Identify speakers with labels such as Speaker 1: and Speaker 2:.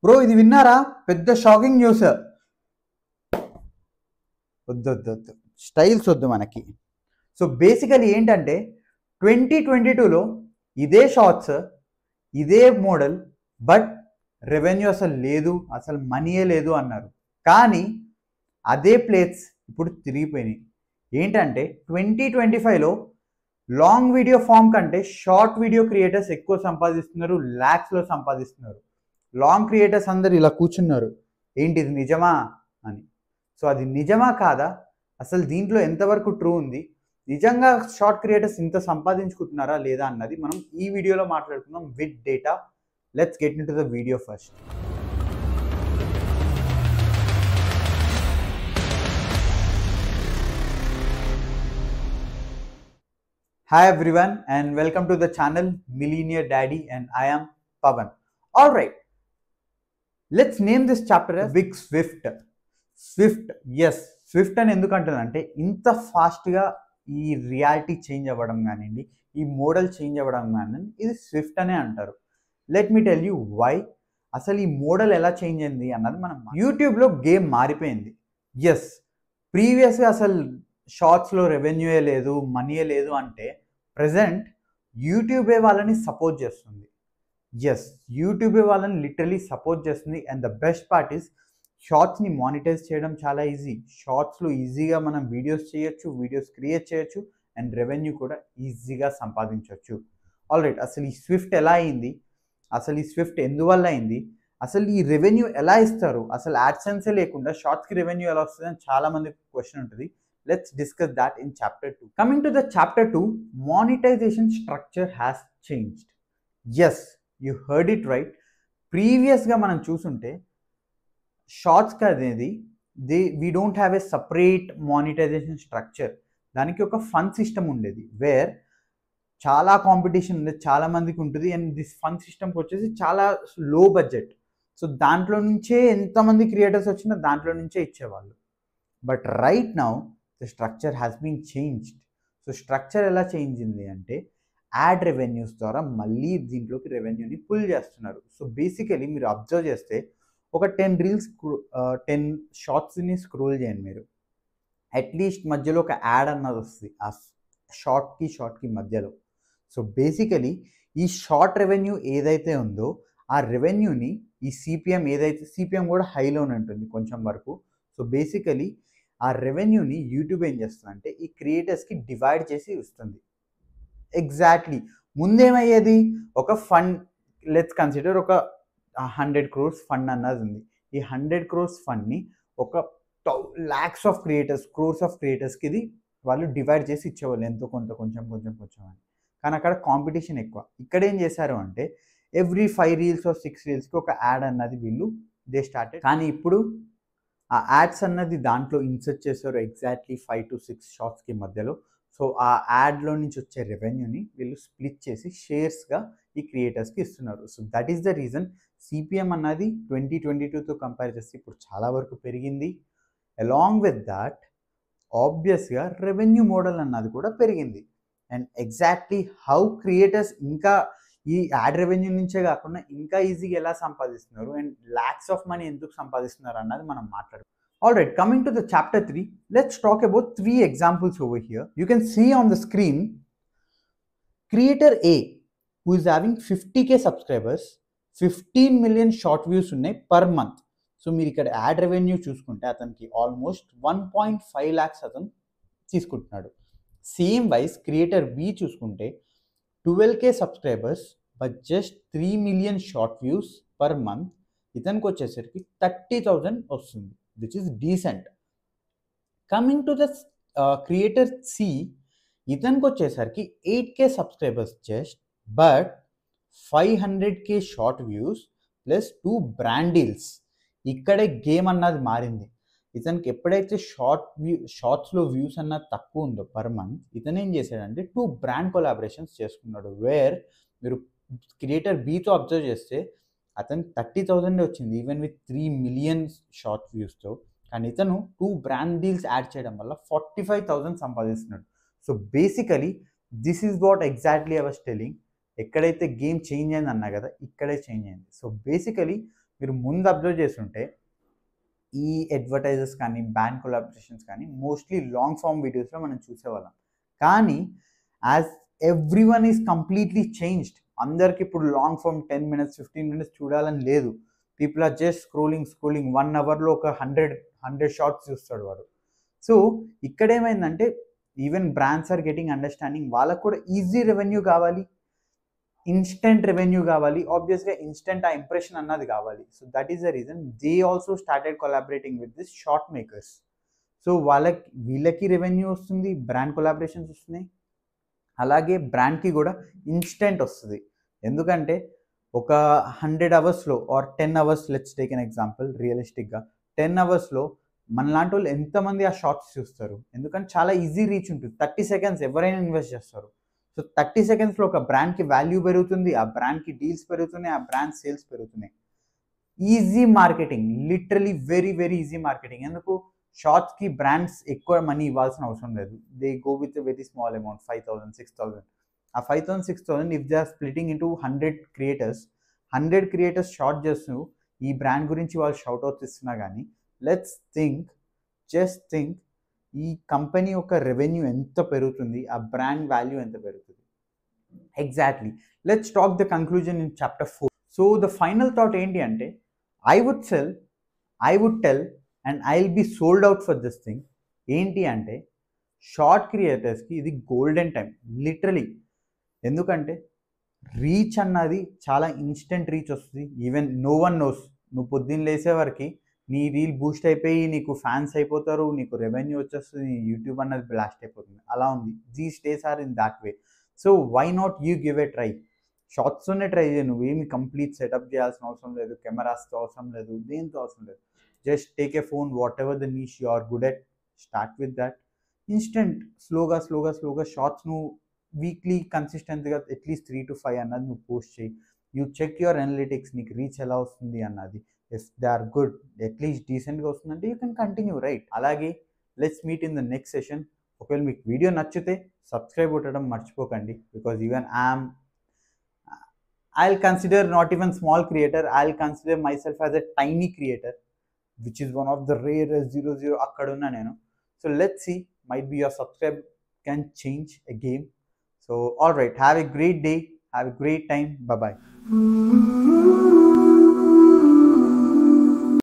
Speaker 1: Bro ఇది విన్నారా? పెద్ద షాకింగ్ న్యూస్. వద్దు వద్దు వద్దు, స్టైల్స్ వద్దు మనకి. సో బేసికలీ ఏంటంటే 2022లో ఇదే షార్ట్స్, ఇదే మోడల్, బట్ రెవెన్యూ అసలు లేదు, అసలు మనీయే లేదు అన్నారు. కానీ అదే ప్లేట్స్ ఇప్పుడు తిరిగిపోయినాయి. ఏంటంటే 2025లో లాంగ్ వీడియో ఫామ్ కంటే షార్ట్ వీడియో క్రియేటర్స్ ఎక్కువ సంపాదిస్తున్నారు, ల్యాక్స్లో సంపాదిస్తున్నారు. లాంగ్ క్రియేటర్స్ అందరు ఇలా కూర్చున్నారు, ఏంటి ఇది నిజమా అని. సో అది నిజమా కాదా, అసలు దీంట్లో ఎంతవరకు ట్రూ ఉంది, నిజంగా షార్ట్ క్రియేటర్స్ ఇంత సంపాదించుకుంటున్నారా లేదా అన్నది మనం ఈ వీడియోలో మాట్లాడుకుందాం with data. Let's get in to the video first. Hi everyone and welcome to the channel Millionaire Daddy and I am Pavan. Alright, let's name this chapter as Big Swift. Swift, yes, Swift అని ఎందుకంటానంటే ఇంత ఫాస్ట్గా ఈ reality change అవ్వడం కానివ్వండి, ఈ model change అవ్వడం కానివ్వండి, ఇది స్విఫ్ట్ అనే అంటారు. Let me tell you why. అసలు ఈ మోడల్ ఎలా చేంజ్ అయింది అన్నది మనం యూట్యూబ్లో గేమ్ మారిపోయింది. ఎస్, ప్రీవియస్గా అసలు షార్ట్స్లో రెవెన్యూయే లేదు, మనీయే లేదు అంటే ప్రజెంట్ యూట్యూబే వాళ్ళని సపోర్ట్ చేస్తుంది. ఎస్, యూట్యూబే వాళ్ళని లిటరలీ సపోర్ట్ చేస్తుంది. And the best part is షార్ట్స్ని మానిటైజ్ చేయడం చాలా ఈజీ. షార్ట్స్లో ఈజీగా మనం వీడియోస్ చేయొచ్చు, వీడియోస్ క్రియేట్ చేయొచ్చు, అండ్ రెవెన్యూ కూడా ఈజీగా సంపాదించవచ్చు. ఆల్రైట్, అసలు ఈ స్విఫ్ట్ ఎలా అయింది, అసలు ఈ స్విఫ్ట్ ఎందువల్ల అయింది, అసలు ఈ రెవెన్యూ ఎలా ఇస్తారు, అసలు యాడ్సెన్సే లేకుండా షార్ట్స్కి రెవెన్యూ ఎలా వస్తుంది అని చాలామంది క్వశ్చన్ ఉంటుంది. Let's discuss that in chapter 2. Coming to the chapter 2, monetization structure has changed. Yes, you heard it right. Previousగా మనం చూసుంటే షార్ట్స్ అనేది we don't have a separate monetization structure. దానికి ఒక ఫండ్ సిస్టమ్ ఉండేది, వేర్ చాలా కాంపిటీషన్ ఉండేది, చాలా మందికి ఉంటుంది. అండ్ దిస్ ఫండ్ సిస్టమ్కి వచ్చేసి చాలా లో బడ్జెట్. సో దాంట్లో నుంచే ఎంతమంది క్రియేటర్స్ వచ్చినా దాంట్లో నుంచే ఇచ్చేవాళ్ళు. But right now the structure has been changed. So structure ఎలా చేంజ్ అయింది అంటే యాడ్ రెవెన్యూస్ ద్వారా మళ్ళీ దీంట్లోకి రెవెన్యూని పుల్ చేస్తున్నారు. సో బేసికలీ మీరు అబ్జర్వ్ చేస్తే ఒక 10 రీల్స్ 10 షార్ట్స్ని స్క్రోల్ చేయండి మీరు, అట్లీస్ట్ మధ్యలో ఒక యాడ్ అన్నది వస్తుంది ఆ షార్ట్కి మధ్యలో. సో బేసికలీ ఈ షార్ట్ రెవెన్యూ ఏదైతే ఉందో ఆ రెవెన్యూని ఈ సిపిఎం ఏదైతే, సిపిఎం కూడా హైలోనే ఉంటుంది కొంచెం వరకు. సో బేసికలీ ఆ రెవెన్యూని యూట్యూబ్ ఏం చేస్తుందంటే ఈ క్రియేటర్స్కి డివైడ్ చేసి ఇస్తుంది. ఎగ్జాక్ట్లీ ముందేమయ్యేది, ఒక ఫండ్, లెట్స్ కన్సిడర్ ఒక 100 crores ఫండ్ అన్నది ఉంది. ఈ 100 crores ఫండ్ని ఒక lakhs of creators, crores of క్రియేటర్స్కి ఇది వాళ్ళు డివైడ్ చేసి ఇచ్చేవాళ్ళు, ఎంతో కొంత కొంచెం అని. కానీ అక్కడ కాంపిటీషన్ ఎక్కువ. ఇక్కడ ఏం చేశారు అంటే ఎవ్రీ 5 రీల్స్ 6 రీల్స్కి ఒక యాడ్ అన్నది వీళ్ళు దే స్టార్టెడ్. కానీ ఇప్పుడు ఆ యాడ్స్ అన్నది దాంట్లో ఇన్సర్ట్ చేశారు ఎగ్జాక్ట్లీ 5 to 6 షార్ట్స్కి మధ్యలో. సో ఆ యాడ్లో నుంచి వచ్చే రెవెన్యూని వీళ్ళు స్ప్లిట్ చేసి షేర్స్గా ఈ క్రియేటర్స్కి ఇస్తున్నారు. So that is the reason CPM అన్నది 2022తో కంపేర్ చేస్తే ఇప్పుడు చాలా వరకు పెరిగింది. అలాంగ్ విత్ దాట్ ఆబ్వియస్గా రెవెన్యూ మోడల్ అన్నది కూడా పెరిగింది. అండ్ ఎగ్జాక్ట్లీ హౌ క్రియేటర్స్ ఇంకా ఈ యాడ్ రెవెన్యూ నుంచే కాకుండా ఇంకా ఈజీగా ఎలా సంపాదిస్తున్నారు అండ్ ల్యాక్స్ ఆఫ్ మనీ ఎందుకు సంపాదిస్తున్నారు అన్నది మనం మాట్లాడుతాం. Alright, coming to the chapter 3, let's talk about 3 examples over here. You can see on the screen creator A who is having 50K subscribers, 15 million short views ఉన్నాయి పర్ మంత్. సో మీరు ఇక్కడ add revenue చూసుకుంటే అతనికి almost 1.5 lakhs అతను తీసుకుంటున్నాడు. Same wise creator B చూసుకుంటే 12K subscribers but just 3 million short views per month, ఇతనికి వచ్చేసరికి 30,000 వస్తుంది, which is decent. Coming to the creator C, ఇతనికి వచ్చేసరికి 8K subscribers just, but 500K short views plus 2 brand deals. ఇక్కడే game అన్నది మారింది. ఇతనికి ఎప్పుడైతే షార్ట్స్లో వ్యూస్ అన్నది తక్కువ ఉందో పర్ మంత్, ఇతను ఏం చేశాడంటే 2 బ్రాండ్ కొలాబరేషన్స్ చేసుకున్నాడు. వేర్ మీరు క్రియేటర్ బీతో అబ్జర్వ్ చేస్తే అతను 30,000 వచ్చింది ఈవెన్ విత్ 3 million షార్ట్ వ్యూస్తో. కానీ ఇతను 2 బ్రాండ్ డీల్స్ యాడ్ చేయడం వల్ల 45,000 సంపాదిస్తున్నాడు. So basically this is what exactly I was telling. ఎక్కడైతే గేమ్ చేంజ్ అయింది అన్నా కదా, ఇక్కడే చేంజ్ అయింది. సో బేసికలీ మీరు ముందు అబ్జర్వ్ చేస్తుంటే ఈ అడ్వర్టైజర్స్ కానీ బ్రాండ్ కొలాబరేషన్స్ కానీ మోస్ట్లీ లాంగ్ ఫామ్ వీడియోస్లో మనం చూసేవాళ్ళం. కానీ as every one is completely changed. అందరికి ఇప్పుడు లాంగ్ ఫామ్ 10 minutes 15 minutes చూడాలని లేదు. పీపుల్ ఆర్ జస్ట్ స్క్రోలింగ్ 1 hourలో ఒక 100 షార్ట్స్ చూస్తాడు వాడు. సో ఇక్కడ ఏమైందంటే even brands are getting understanding, వాళ్ళకు కూడా ఈజీ రెవెన్యూ కావాలి, ఇన్స్టెంట్ రెవెన్యూ కావాలి, ఆబ్వియస్గా ఇన్స్టెంట్ ఆ ఇంప్రెషన్ అన్నది కావాలి. So that is the reason they also started collaborating with this short makers. So వీళ్ళకి రెవెన్యూ వస్తుంది, బ్రాండ్ కొలాబరేషన్స్ వస్తున్నాయి, అలాగే బ్రాండ్కి కూడా ఇన్స్టెంట్ వస్తుంది. ఎందుకంటే ఒక 100 hours or 10 hours, let's take an example, రియలిస్టిక్గా 10 hours మనలాంటి వాళ్ళు ఎంతమంది ఆ షార్ట్స్ చూస్తారు? ఎందుకంటే చాలా ఈజీ రీచ్ ఉంటుంది. 30 seconds ఎవరైనా ఇన్వెస్ట్ చేస్తారు. సో 30 secondsలో ఒక బ్రాండ్కి వాల్యూ పెరుగుతుంది, ఆ బ్రాండ్కి డీల్స్ పెరుగుతున్నాయి, ఆ బ్రాండ్ సేల్స్ పెరుగుతున్నాయి. Easy marketing, literally very very easy marketing. ఎందుకు? షార్ట్స్కి బ్రాండ్స్ ఎక్కువ మనీ ఇవ్వాల్సిన అవసరం లేదు. They go with very small amount, 5,000 6,000. ఆ 5,000 6,000 if they are splitting into 100 creators short చేస్తూ ఈ బ్రాండ్ గురించి వాళ్ళు షౌట్అవుట్స్ ఇస్తున్నా కానీ జస్ట్ థింక్ ఈ కంపెనీ యొక్క రెవెన్యూ ఎంత పెరుగుతుంది, ఆ బ్రాండ్ వాల్యూ ఎంత పెరుగుతుంది. Exactly. Let's talk the conclusion in chapter 4. So the final thought ఏంటి అంటే, I would tell and I will be sold out for this thing. ఏంటి అంటే షార్ట్ క్రియేటర్స్కి ఇది గోల్డెన్ టైం లిటరలీ. ఎందుకంటే రీచ్ అన్నది చాలా ఇన్స్టెంట్ రీచ్ వస్తుంది. ఈవెన్ నో వన్ నోస్, నువ్వు పొద్దున్న లేసే వరకు నీ రీల్ బూస్ట్ అయిపోయి నీకు ఫ్యాన్స్ అయిపోతారు, నీకు రెవెన్యూ వచ్చేస్తుంది, యూట్యూబ్ అన్నది బ్లాస్ట్ అయిపోతుంది. అలా ఉంది. These days are in that way. So why not you give a try? షార్ట్స్తోనే ట్రై చేయి. నువ్వేమి కంప్లీట్ సెటప్ చేయాల్సిన అవసరం లేదు, కెమెరాస్తో అవసరం లేదు, దేంతో అవసరం లేదు. Just take a phone, whatever the niche you are good at, start with that. Instant స్లోగా షార్ట్స్ నువ్వు వీక్లీ కన్సిస్టెంట్గా అట్లీస్ట్ 3 to 5 అన్నది నువ్వు పోస్ట్ చేయి. యూ చెక్ యువర్ అనలిటిక్స్, నీకు రీచ్ ఎలా వస్తుంది అన్నది. If they are good, at least డీసెంట్గా వస్తుందంటే యూ కెన్ కంటిన్యూ, రైట్? అలాగే let's meet in the next session. ఒకవేళ మీకు వీడియో నచ్చితే సబ్స్క్రైబ్ కొట్టడం మర్చిపోకండి. Because even I'll consider not even small creator, I'll consider myself as a tiny creator, which is one of the rarest 00 akkadunna nenu. So let's see, might be your subscribe can change a game. So all right, have a great day, have a great time, bye bye.